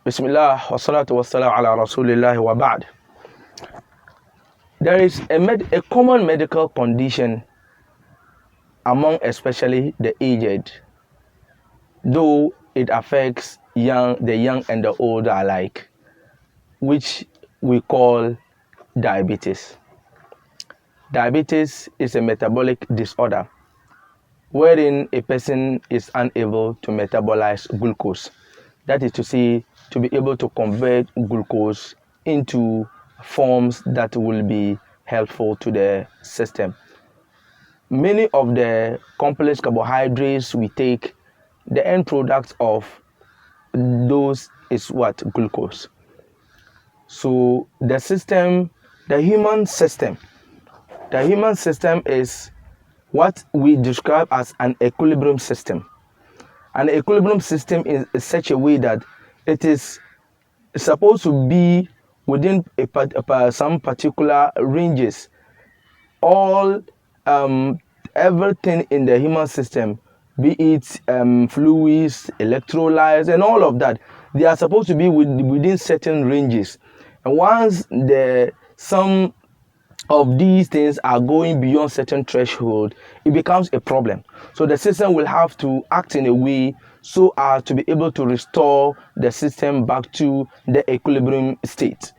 Bismillah wa salatu wa salam ala rasulillah wa ba'd. There is a common medical condition among especially the aged, though it affects the young and the old alike, which we call diabetes. Diabetes is a metabolic disorder wherein a person is unable to metabolize glucose. That is to say, to be able to convert glucose into forms that will be helpful to the system. Many of the complex carbohydrates we take, the end product of those is what? Glucose. So the human system is what we describe as an equilibrium system. An equilibrium system is such a way that it is supposed to be within some particular ranges. All everything in the human system, be it fluids, electrolytes, and all of that, they are supposed to be within certain ranges. And once some of these things are going beyond certain threshold, it becomes a problem. So the system will have to act in a way so as to be able to restore the system back to the equilibrium state.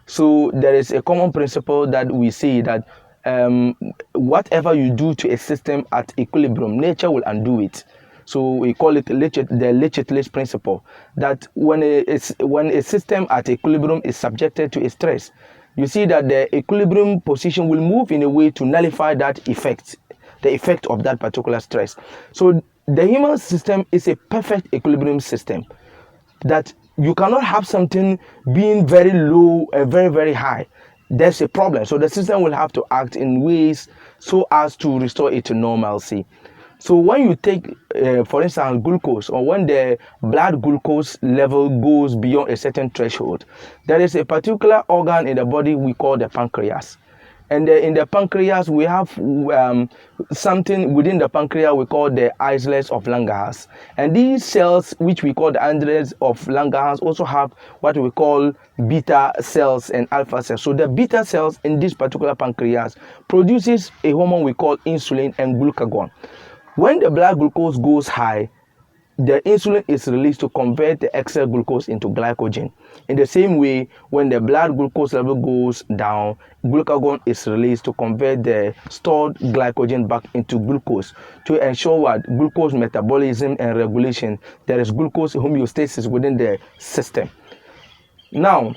So there is a common principle that we say that whatever you do to a system at equilibrium, nature will undo it. So we call it the Lechetle's principle, that when a system at equilibrium is subjected to a stress, you see that the equilibrium position will move in a way to nullify that effect, the effect of that particular stress. So the human system is a perfect equilibrium system, that you cannot have something being very low and very, very high. There's a problem. So the system will have to act in ways so as to restore it to normalcy. So when you take, for instance, glucose, or when the blood glucose level goes beyond a certain threshold, there is a particular organ in the body we call the pancreas. And in the pancreas, we have something within the pancreas we call the islets of Langerhans. And these cells, which we call the islets of Langerhans, also have what we call beta cells and alpha cells. So the beta cells in this particular pancreas produces a hormone we call insulin and glucagon. When the blood glucose goes high, the insulin is released to convert the excess glucose into glycogen. In the same way, when the blood glucose level goes down, glucagon is released to convert the stored glycogen back into glucose to ensure what? Glucose metabolism and regulation. There is glucose homeostasis within the system. Now,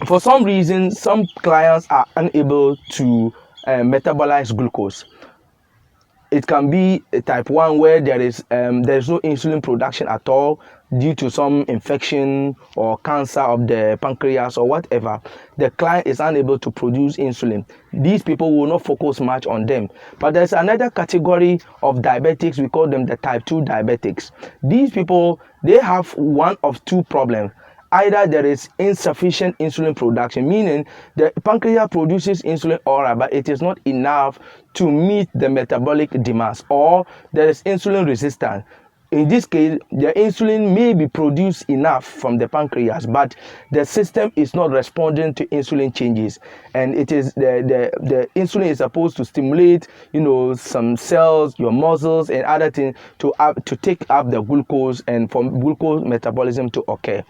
for some reason, some clients are unable to metabolize glucose. It can be a type 1 where there is no insulin production at all due to some infection or cancer of the pancreas or whatever. The client is unable to produce insulin. These people will not focus much on them. But there's another category of diabetics, we call them the type 2 diabetics. These people, they have one of two problems. Either there is insufficient insulin production, meaning the pancreas produces insulin all right, but it is not enough to meet the metabolic demands, or there is insulin resistance. In this case, the insulin may be produced enough from the pancreas, but the system is not responding to insulin changes. And it is the insulin is supposed to stimulate, some cells, your muscles, and other things to take up the glucose and for glucose metabolism to occur.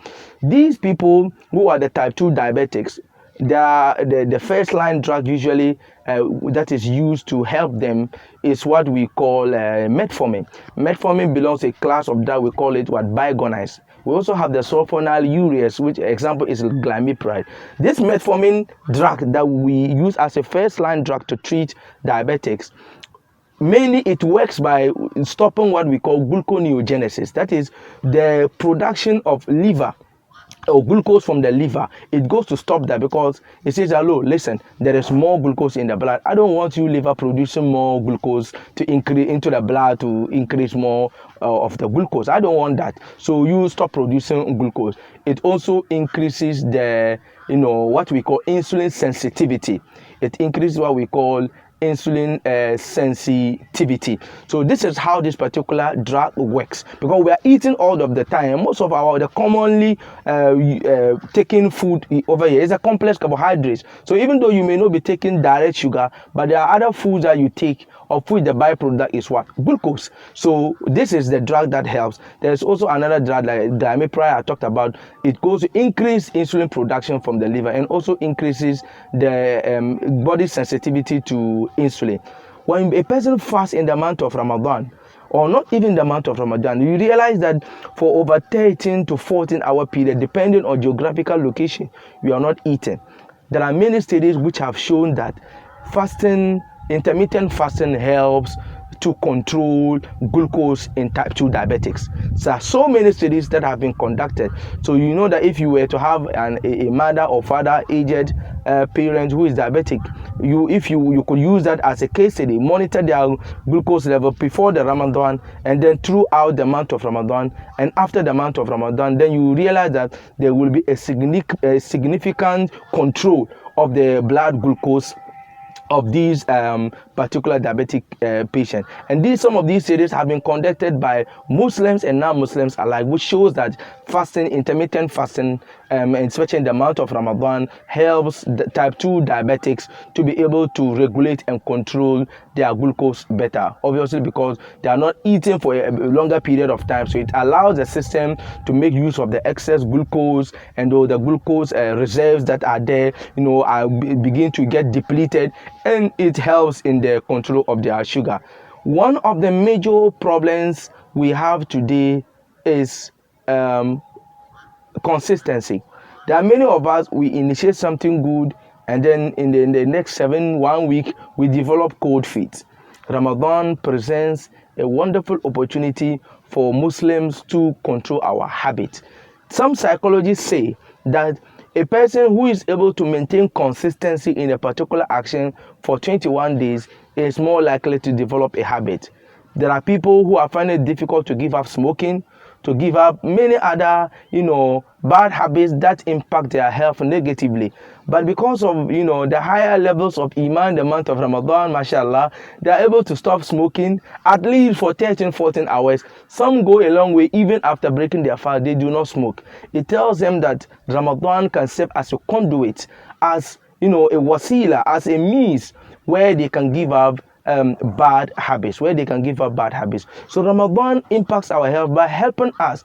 These people who are the type 2 diabetics, the first line drug usually that is used to help them is what we call metformin. Metformin belongs to a class of drug, we call it bigonides. We also have the sulfonylureas, which example is glimepiride. This metformin drug that we use as a first line drug to treat diabetics, mainly it works by stopping what we call gluconeogenesis. That is the production of liver or glucose from the liver. It goes to stop that because it says, hello, listen, there is more glucose in the blood. I don't want you liver producing more glucose to increase into the blood to increase more of the glucose. I don't want that. So you stop producing glucose. It also increases the what we call insulin sensitivity. It increases what we call insulin sensitivity. So this is how this particular drug works, because we are eating all of the time. Most of the commonly taking food over here is a complex carbohydrates. So even though you may not be taking direct sugar, but there are other foods that you take, of which the byproduct is what? Glucose. So this is the drug that helps. There's also another drug like diamipra I talked about. It goes to increase insulin production from the liver and also increases the body sensitivity to insulin. When a person fasts in the month of Ramadan, or not even the month of Ramadan, you realize that for over 13 to 14-hour period, depending on geographical location, you are not eating. There are many studies which have shown that fasting, intermittent fasting, helps to control glucose in type 2 diabetics. So many studies that have been conducted. So you know that if you were to have a mother or father, aged parent who is diabetic, you could use that as a case study, monitor their glucose level before the Ramadan and then throughout the month of Ramadan, and after the month of Ramadan, then you realize that there will be a significant control of the blood glucose of these particular diabetic patients. And some of these studies have been conducted by Muslims and non-Muslims alike, which shows that fasting, intermittent fasting, especially in the month of Ramadan, helps the type 2 diabetics to be able to regulate and control their glucose better. Obviously, because they are not eating for a longer period of time, so it allows the system to make use of the excess glucose, and though the glucose reserves that are there, are begin to get depleted, and it helps in the control of their sugar. One of the major problems we have today is consistency. There are many of us, we initiate something good, and then in the next 1 week, we develop cold feet. Ramadan presents a wonderful opportunity for Muslims to control our habit. Some psychologists say that a person who is able to maintain consistency in a particular action for 21 days is more likely to develop a habit. There are people who are finding it difficult to give up smoking, to give up many other, bad habits that impact their health negatively. But because of, the higher levels of Iman in the month of Ramadan, mashallah, they are able to stop smoking at least for 13, 14 hours. Some go a long way even after breaking their fast, they do not smoke. It tells them that Ramadan can serve as a conduit, as, a wasila, as a means where they can give up bad habits, So Ramadan impacts our health by helping us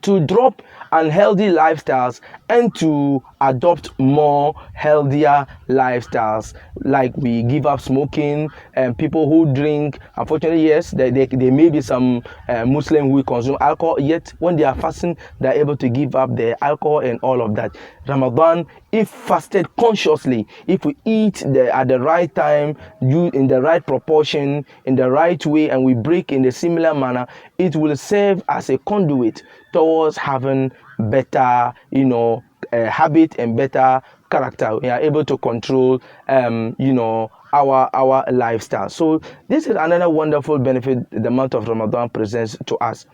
to drop unhealthy lifestyles and to adopt more healthier lifestyles, like we give up smoking. And people who drink, unfortunately, yes, there may be some Muslim who consume alcohol, yet when they are fasting, they are able to give up the alcohol and all of that. Ramadan, if fasted consciously, if we eat at the right time, in the right proportion, in the right way, and we break in a similar manner, it will serve as a conduit towards having better, habit and better character. We are able to control, our lifestyle. So this is another wonderful benefit the month of Ramadan presents to us.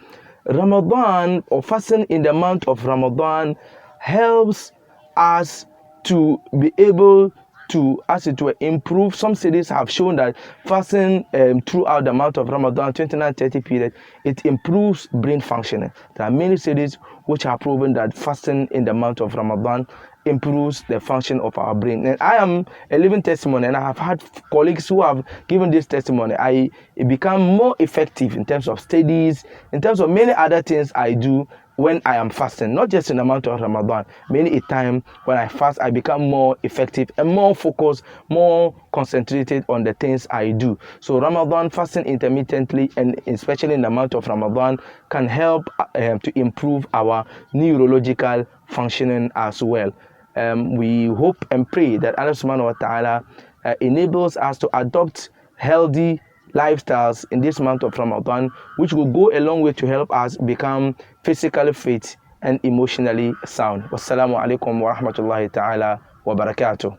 Ramadan, or fasting in the month of Ramadan, helps us to be able to, as it were, improve. Some studies have shown that fasting throughout the month of Ramadan, 29-30 period, it improves brain functioning. There are many studies which have proven that fasting in the month of Ramadan improves the function of our brain. And I am a living testimony, and I have had colleagues who have given this testimony. I become more effective in terms of studies, in terms of many other things I do when I am fasting, not just in the month of Ramadan. Many a time when I fast, I become more effective and more focused, more concentrated on the things I do. So Ramadan, fasting intermittently, and especially in the month of Ramadan, can help to improve our neurological functioning as well. We hope and pray that Allah subhanahu wa ta'ala enables us to adopt healthy lifestyles in this month of Ramadan, which will go a long way to help us become physically fit and emotionally sound. Wassalamu alaikum wa rahmatullahi ta'ala wa barakatuh.